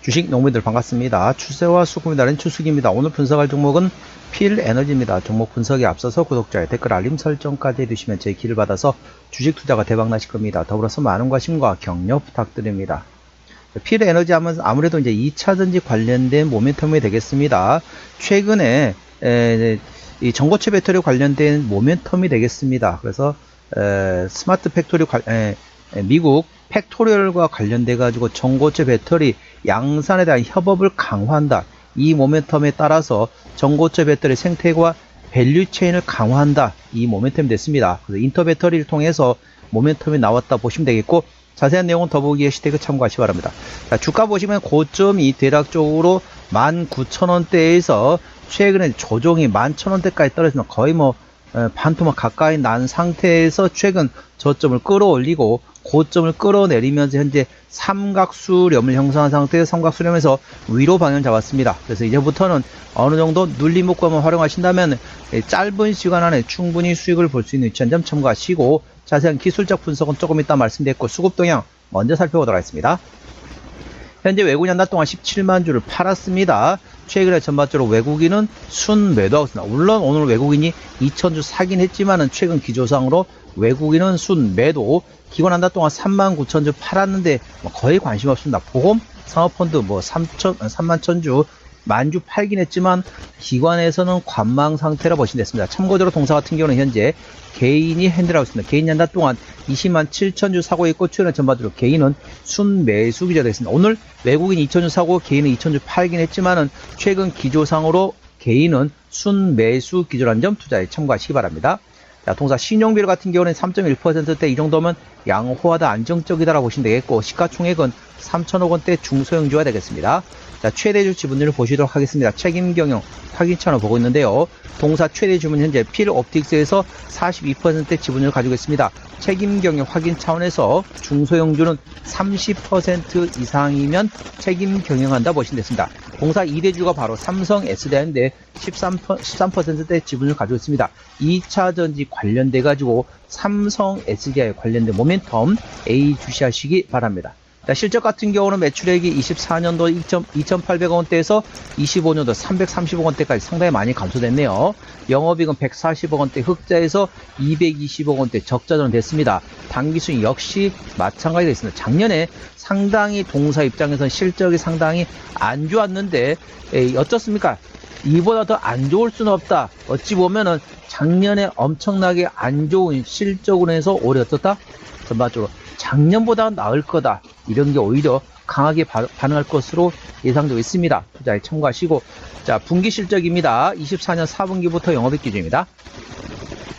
주식 농민들 반갑습니다. 추세와 수급이 다른 추수기입니다. 오늘 분석할 종목은 필에너지입니다. 종목 분석에 앞서서 구독자의 댓글 알림 설정까지 해주시면 제 길을 받아서 주식 투자가 대박나실 겁니다. 더불어서 많은 관심과 격려 부탁드립니다. 필에너지 하면 아무래도 이제 2차전지 관련된 모멘텀이 되겠습니다. 최근에 이 전고체 배터리 관련된 모멘텀이 되겠습니다. 그래서 스마트 팩토리 미국 팩토리얼과 관련돼 가지고 전고체 배터리 양산에 대한 협업을 강화한다. 이 모멘텀에 따라서 전고체 배터리 생태계와 밸류 체인을 강화한다. 이 모멘텀이 됐습니다. 그래서 인터 배터리를 통해서 모멘텀이 나왔다 보시면 되겠고, 자세한 내용은 더보기 해시태그 참고하시기 바랍니다. 자, 주가 보시면 고점이 대략적으로 19,000원대에서 최근에 조정이 11,000원대까지 떨어지는 거의 반토막 가까이 난 상태에서 최근 저점을 끌어올리고 고점을 끌어내리면서 현재 삼각수렴을 형성한 상태에서 삼각수렴에서 위로 방향 잡았습니다. 그래서 이제부터는 어느 정도 눌림 목표만 활용하신다면 짧은 시간 안에 충분히 수익을 볼 수 있는 위치한 점 참고하시고, 자세한 기술적 분석은 조금 이따 말씀드렸고, 수급 동향 먼저 살펴보도록 하겠습니다. 현재 외국인 한 달 동안 17만 주를 팔았습니다. 최근에 전반적으로 외국인은 순매도하고 있습니다. 물론 오늘 외국인이 2,000주 사긴 했지만은 최근 기조상으로 외국인은 순매도, 기관 한 달 동안 39,000주 팔았는데 거의 관심 없습니다. 보험, 상업펀드 31,000주, 만주 팔긴 했지만 기관에서는 관망 상태라 보시면 됐습니다. 참고적으로 동사 같은 경우는 현재 개인이 핸들하고 있습니다. 개인이 한 달 동안 20만 7천주 사고 있고, 최근에 전반적으로 개인은 순매수 기조가 되었습니다. 오늘 외국인 2,000주 사고 개인은 2,000주 팔긴 했지만은 최근 기조상으로 개인은 순매수 기조라는 점 투자에 참고하시기 바랍니다. 자, 동사 신용비율 같은 경우는 3.1%대, 이 정도면 양호하다, 안정적이다라고 보시면 되겠고, 시가총액은 3천억 원대 중소형주가 되겠습니다. 자, 최대주 지분율을 보시도록 하겠습니다. 책임경영 확인차로 보고 있는데요. 동사 최대 주문 현재 필옵틱스에서 42% 지분율을 가지고 있습니다. 책임경영 확인 차원에서 중소형주는 30% 이상이면 책임경영한다 보시면 됐습니다. 동사 2대주가 바로 삼성 SDI인데 13%대 지분을 가지고 있습니다. 2차전지 관련돼 가지고 삼성 SDI 관련된 모멘텀 A 주시하시기 바랍니다. 자, 실적 같은 경우는 매출액이 24년도 2,800억원대에서 25년도 330억원대까지 상당히 많이 감소됐네요. 영업이익은 140억원대 흑자에서 220억원대 적자전 됐습니다. 당기순이 역시 마찬가지가 있습니다. 작년에 상당히 동사 입장에서는 실적이 상당히 안 좋았는데 어떻습니까? 이보다 더 안 좋을 수는 없다. 어찌 보면은 작년에 엄청나게 안 좋은 실적으로 해서 올해 어떻다? 전반적으로 작년보다 나을 거다. 이런 게 오히려 강하게 반응할 것으로 예상되고 있습니다. 투자에 참고하시고, 자, 분기 실적입니다. 24년 4분기부터 영업이익 기준입니다.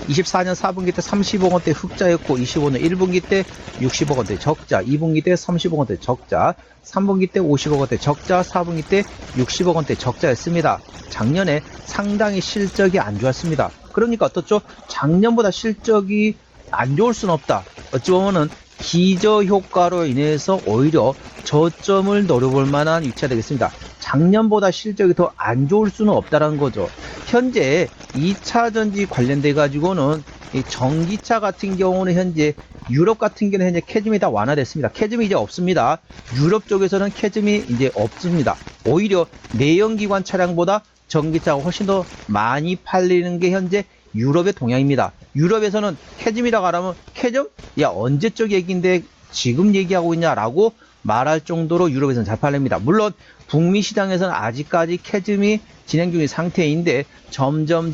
24년 4분기 때 30억원대 흑자였고, 25년 1분기 때 60억원대 적자, 2분기 때 30억원대 적자, 3분기 때 50억원대 적자, 4분기 때 60억원대 적자였습니다. 작년에 상당히 실적이 안 좋았습니다. 그러니까 어떻죠? 작년보다 실적이 안 좋을 수는 없다. 어찌 보면은 기저효과로 인해서 오히려 저점을 노려볼 만한 위치가 되겠습니다. 작년보다 실적이 더 안 좋을 수는 없다는 거죠. 현재 2차전지 관련돼 가지고는 이 전기차 같은 경우는 현재 유럽 같은 경우는 현재 캐즘이 다 완화됐습니다. 캐즘이 이제 없습니다. 유럽 쪽에서는 캐즘이 이제 없습니다. 오히려 내연기관 차량보다 전기차가 훨씬 더 많이 팔리는 게 현재 유럽의 동향입니다. 유럽에서는 캐즘이라고 하면 캐즘? 야, 언제적 얘기인데 지금 얘기하고 있냐라고 말할 정도로 유럽에서는 잘 팔립니다. 물론 북미 시장에서는 아직까지 캐즘이 진행 중인 상태인데 점점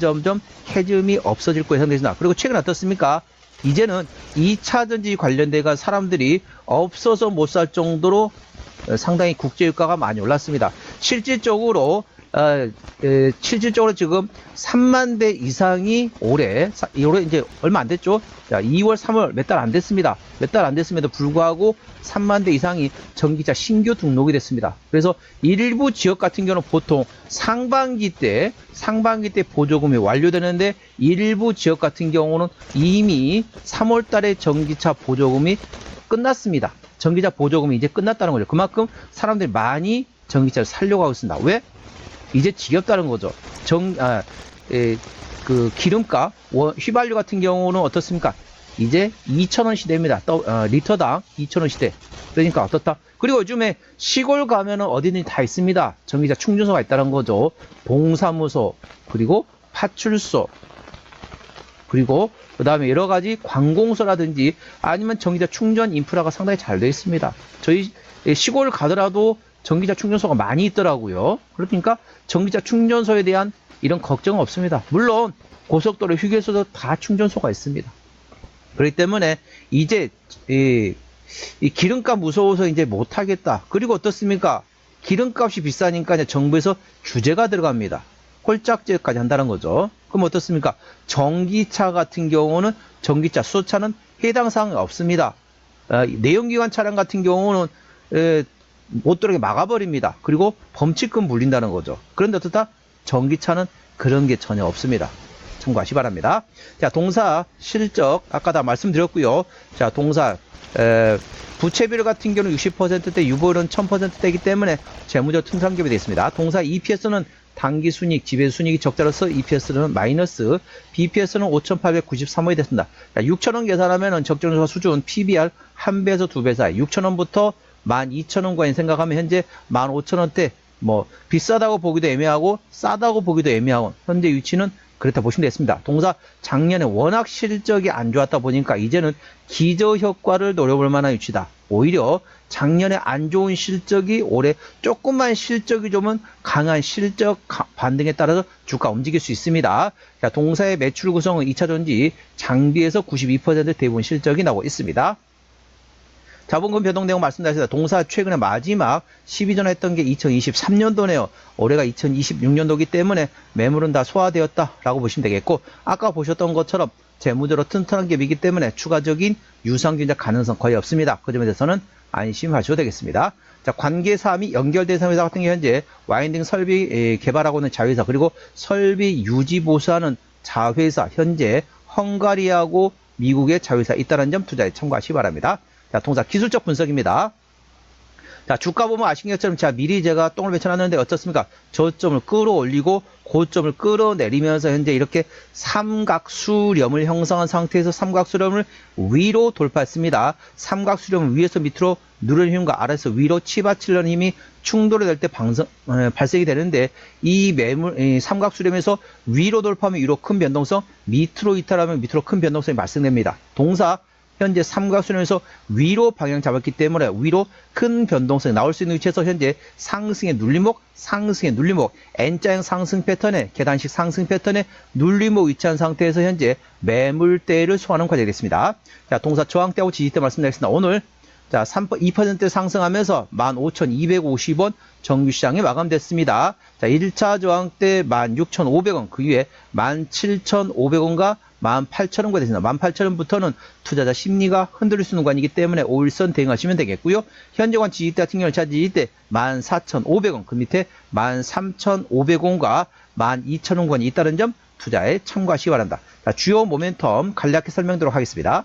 캐즘이 없어질 거로 예상되습니다. 그리고 최근 어떻습니까? 이제는 2차전지 관련돼가 사람들이 없어서 못 살 정도로 상당히 국제유가가 많이 올랐습니다. 실질적으로 지금 3만 대 이상이 올해 이제 얼마 안 됐죠? 자, 2월, 3월 몇 달 안 됐습니다. 몇 달 안 됐음에도 불구하고 3만 대 이상이 전기차 신규 등록이 됐습니다. 그래서 일부 지역 같은 경우는 보통 상반기 때 보조금이 완료되는데, 일부 지역 같은 경우는 이미 3월 달에 전기차 보조금이 끝났습니다. 전기차 보조금이 이제 끝났다는 거죠. 그만큼 사람들이 많이 전기차를 살려고 하고 있습니다. 왜? 이제 지겹다는 거죠. 기름값, 휘발유 같은 경우는 어떻습니까? 이제 2,000원 시대입니다. 리터당 2,000원 시대. 그러니까 어떻다? 그리고 요즘에 시골 가면은 어디든지 다 있습니다. 전기차 충전소가 있다는 거죠. 동사무소, 그리고 파출소, 그리고 그 다음에 여러 가지 관공서라든지 아니면 전기차 충전 인프라가 상당히 잘 되어 있습니다. 저희 시골 가더라도 전기차 충전소가 많이 있더라고요. 그러니까 전기차 충전소에 대한 이런 걱정은 없습니다. 물론 고속도로 휴게소도 다 충전소가 있습니다. 그렇기 때문에 이제 이 기름값 무서워서 이제 못하겠다. 그리고 어떻습니까? 기름값이 비싸니까 이제 정부에서 규제가 들어갑니다. 홀짝제까지 한다는 거죠. 그럼 어떻습니까? 전기차 같은 경우는 전기차, 수소차는 해당 사항이 없습니다. 내연기관 차량 같은 경우는 못 들어오게 막아버립니다. 그리고 범칙금 물린다는 거죠. 그런데 어떻다? 전기차는 그런 게 전혀 없습니다. 참고하시 바랍니다. 자, 동사 실적 아까 다 말씀드렸고요. 자, 동사 부채비율 같은 경우는 60%대, 유보율은 1000%대이기 때문에 재무적 통상기업이 되어 있습니다. 동사 EPS는 당기순이익, 지배순이익이 적자로서 EPS는 마이너스, BPS는 5,893원이 됐습니다. 6,000원 계산하면 적정조사 수준 PBR 1배에서 2배 사이, 6,000원부터 12,000원까지 생각하면 현재 15,000원대, 뭐 비싸다고 보기도 애매하고 싸다고 보기도 애매하고 현재 위치는 그렇다 보시면 되겠습니다. 동사 작년에 워낙 실적이 안 좋았다 보니까 이제는 기저효과를 노려볼 만한 위치다. 오히려 작년에 안 좋은 실적이 올해 조금만 실적이 좀 강한 실적 반등에 따라서 주가 움직일 수 있습니다. 자, 동사의 매출 구성은 2차전지 장비에서 92% 대부분 실적이 나오고 있습니다. 자본금 변동 내용 말씀드렸습니다. 동사 최근에 마지막 12전 했던 게 2023년도네요. 올해가 2026년도이기 때문에 매물은 다 소화되었다라고 보시면 되겠고, 아까 보셨던 것처럼 재무적으로 튼튼한 기업이기 때문에 추가적인 유상증자 가능성 거의 없습니다. 그 점에 대해서는 안심하셔도 되겠습니다. 자, 관계사 및 연결대상 회사 같은 게 현재 와인딩 설비 개발하고 있는 자회사, 그리고 설비 유지 보수하는 자회사, 현재 헝가리하고 미국의 자회사 있다는 점 투자에 참고하시기 바랍니다. 자, 동사 기술적 분석입니다. 자, 주가 보면 아시는 것처럼 미리 제가 똥을 배쳐놨는데 어떻습니까? 저점을 끌어올리고 고점을 끌어내리면서 현재 이렇게 삼각수렴을 형성한 상태에서 삼각수렴을 위로 돌파했습니다. 삼각수렴을 위에서 밑으로 누르는 힘과 아래에서 위로 치받치려는 힘이 충돌이 될 때 발생이 되는데, 이 삼각수렴에서 위로 돌파하면 위로 큰 변동성, 밑으로 이탈하면 밑으로 큰 변동성이 발생됩니다. 동사 현재 삼각수렴에서 위로 방향 잡았기 때문에 위로 큰 변동성이 나올 수 있는 위치에서 현재 상승의 눌림목, 상승의 눌림목, N자형 상승 패턴에 계단식 상승 패턴에 눌림목 위치한 상태에서 현재 매물대를 소화하는 과정이 됐습니다. 자, 동사 저항대하고 지지대 말씀드리겠습니다. 오늘 자, 2% 상승하면서 15,250원 정규시장이 마감됐습니다. 자, 1차 저항대 16,500원, 그 위에 17,500원과 18,000원가 됐습니다. 18,000원부터는 투자자 심리가 흔들릴 수 있는 구간이기 때문에 5일선 대응하시면 되겠고요. 현재관 지지대 같은 경우는 지지대 14,500원, 그 밑에 13,500원과 12,000원권이 있다는 점 투자에 참고하시기 바랍니다. 자, 주요 모멘텀 간략히 설명드리도록 하겠습니다.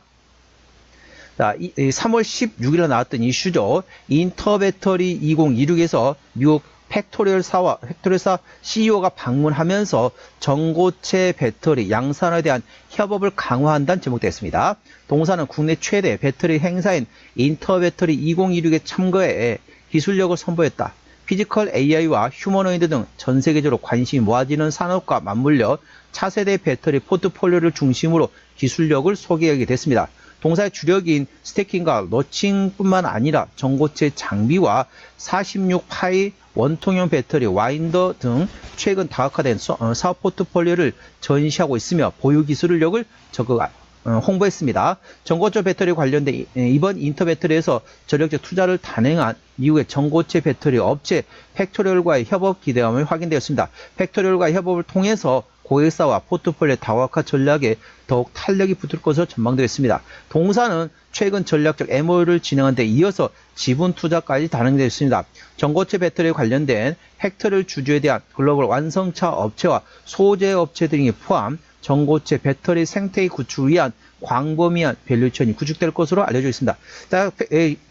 자, 3월 16일에 나왔던 이슈죠. 인터배터리 2026에서 미국 팩토리얼사 CEO가 방문하면서 전고체 배터리 양산화에 대한 협업을 강화한다는 제목되었습니다. 동사는 국내 최대 배터리 행사인 인터배터리 2026에 참가해 기술력을 선보였다. 피지컬 AI와 휴머노이드 등 전 세계적으로 관심이 모아지는 산업과 맞물려 차세대 배터리 포트폴리오를 중심으로 기술력을 소개하게 됐습니다. 동사의 주력인 스태킹과 러칭뿐만 아니라 전고체 장비와 46파이 원통형 배터리, 와인더 등 최근 다각화된 사업 포트폴리오를 전시하고 있으며 보유 기술력을 적극 홍보했습니다. 전고체 배터리 관련된 이번 인터배터리에서 전력적 투자를 단행한 미국의 전고체 배터리 업체 팩토리얼과의 협업 기대감이 확인되었습니다. 팩토리얼과의 협업을 통해서 고객사와 포트폴리오 다각화 전략에 더욱 탄력이 붙을 것으로 전망되었습니다. 동사는 최근 전략적 MOU를 진행한 데 이어서 지분 투자까지 단행되었습니다. 전고체 배터리에 관련된 팩토리얼 주주에 대한 글로벌 완성차 업체와 소재 업체 등이 포함 전고체 배터리 생태계 구축을 위한 광범위한 밸류체인이 구축될 것으로 알려져 있습니다. 자,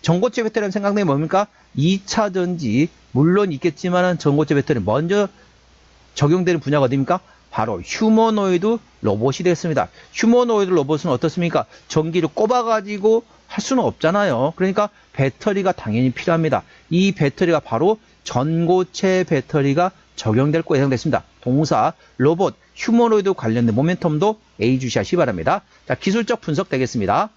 전고체 배터리는 생각나면 뭡니까? 2차 전지 물론 있겠지만 전고체 배터리 먼저 적용되는 분야가 어디입니까? 바로 휴머노이드 로봇이 되었습니다. 휴머노이드 로봇은 어떻습니까? 전기를 꼽아가지고 할 수는 없잖아요. 그러니까 배터리가 당연히 필요합니다. 이 배터리가 바로 전고체 배터리가 적용될 거 예상됐습니다. 동사, 로봇, 휴머노이드 관련된 모멘텀도 예의주시하시기 바랍니다. 자, 기술적 분석 되겠습니다.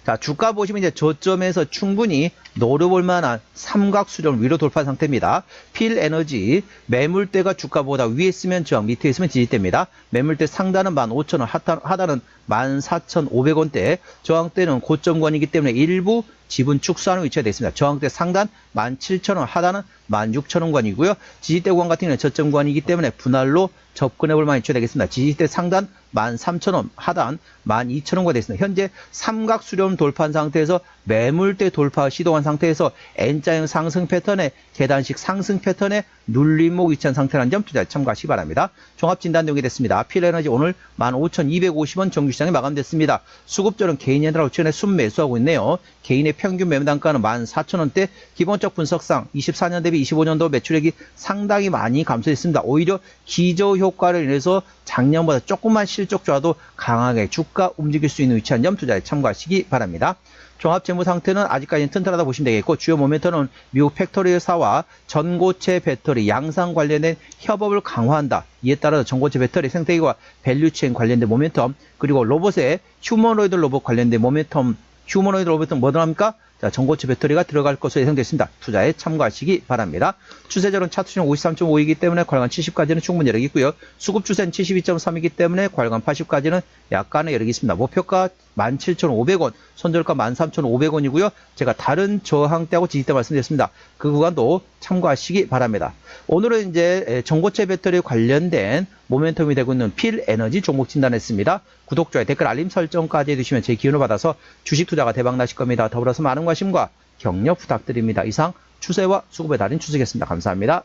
자, 주가 보시면 이제 저점에서 충분히 노려볼 만한 삼각 수렴 위로 돌파 상태입니다. 필 에너지, 매물대가 주가보다 위에 있으면 저항, 밑에 있으면 지지대입니다. 매물대 상단은 15,000원, 하단은 14,500원대, 저항대는 고점권이기 때문에 일부 지분 축소하는 위치가 되어 있습니다. 저항대 상단 17,000원, 하단은 16,000원권이고요. 지지대 구간 같은 경우는 저점권이기 때문에 분할로 접근해볼 만한 위치가 되겠습니다. 지지대 상단 13,000원, 하단 12,000원과 되어 있습니다. 현재 삼각 수렴 돌파한 상태에서 매물대 돌파 시도한 상태에서 N자형 상승 패턴에 계단식 상승 패턴에 눌림목 위치한 상태라는 점 투자에 참고하시기 바랍니다. 종합진단 내용이 됐습니다. 필에너지 오늘 15,250원 정규시장에 마감됐습니다. 수급절은 개인연달아 우측에 순매수하고 있네요. 개인의 평균 매매 단가는 14,000원대, 기본적 분석상 24년 대비 25년도 매출액이 상당히 많이 감소했습니다. 오히려 기저 효과를 인해서 작년보다 조금만 실적 좋아도 강하게 주가 움직일 수 있는 위치한 점 투자에 참고하시기 바랍니다. 종합 재무 상태는 아직까지는 튼튼하다 보시면 되겠고, 주요 모멘텀은 미국 팩토리사와 전고체 배터리 양산 관련된 협업을 강화한다. 이에 따라서 전고체 배터리 생태계와 밸류체인 관련된 모멘텀, 그리고 로봇의 휴머노이드 로봇 관련된 모멘텀, 휴머노이드 로봇은 뭐든 합니까? 자, 전고체 배터리가 들어갈 것으로 예상됐습니다. 투자에 참고하시기 바랍니다. 추세절은 차트중 53.5이기 때문에 괄관 70까지는 충분히 여력이 있고요. 수급 추세는 72.3이기 때문에 괄관 80까지는 약간의 여력이 있습니다. 목표가 17,500원, 손절가 13,500원이고요. 제가 다른 저항대하고 지지대 말씀드렸습니다. 그 구간도 참고하시기 바랍니다. 오늘은 이제 전고체 배터리 관련된 모멘텀이 되고 있는 필 에너지 종목 진단했습니다. 구독, 좋아요, 댓글, 알림 설정까지 해주시면 제 기운을 받아서 주식 투자가 대박 나실 겁니다. 더불어서 많은 관심과 격려 부탁드립니다. 이상 추세와 수급의 달인 추석이었습니다. 감사합니다.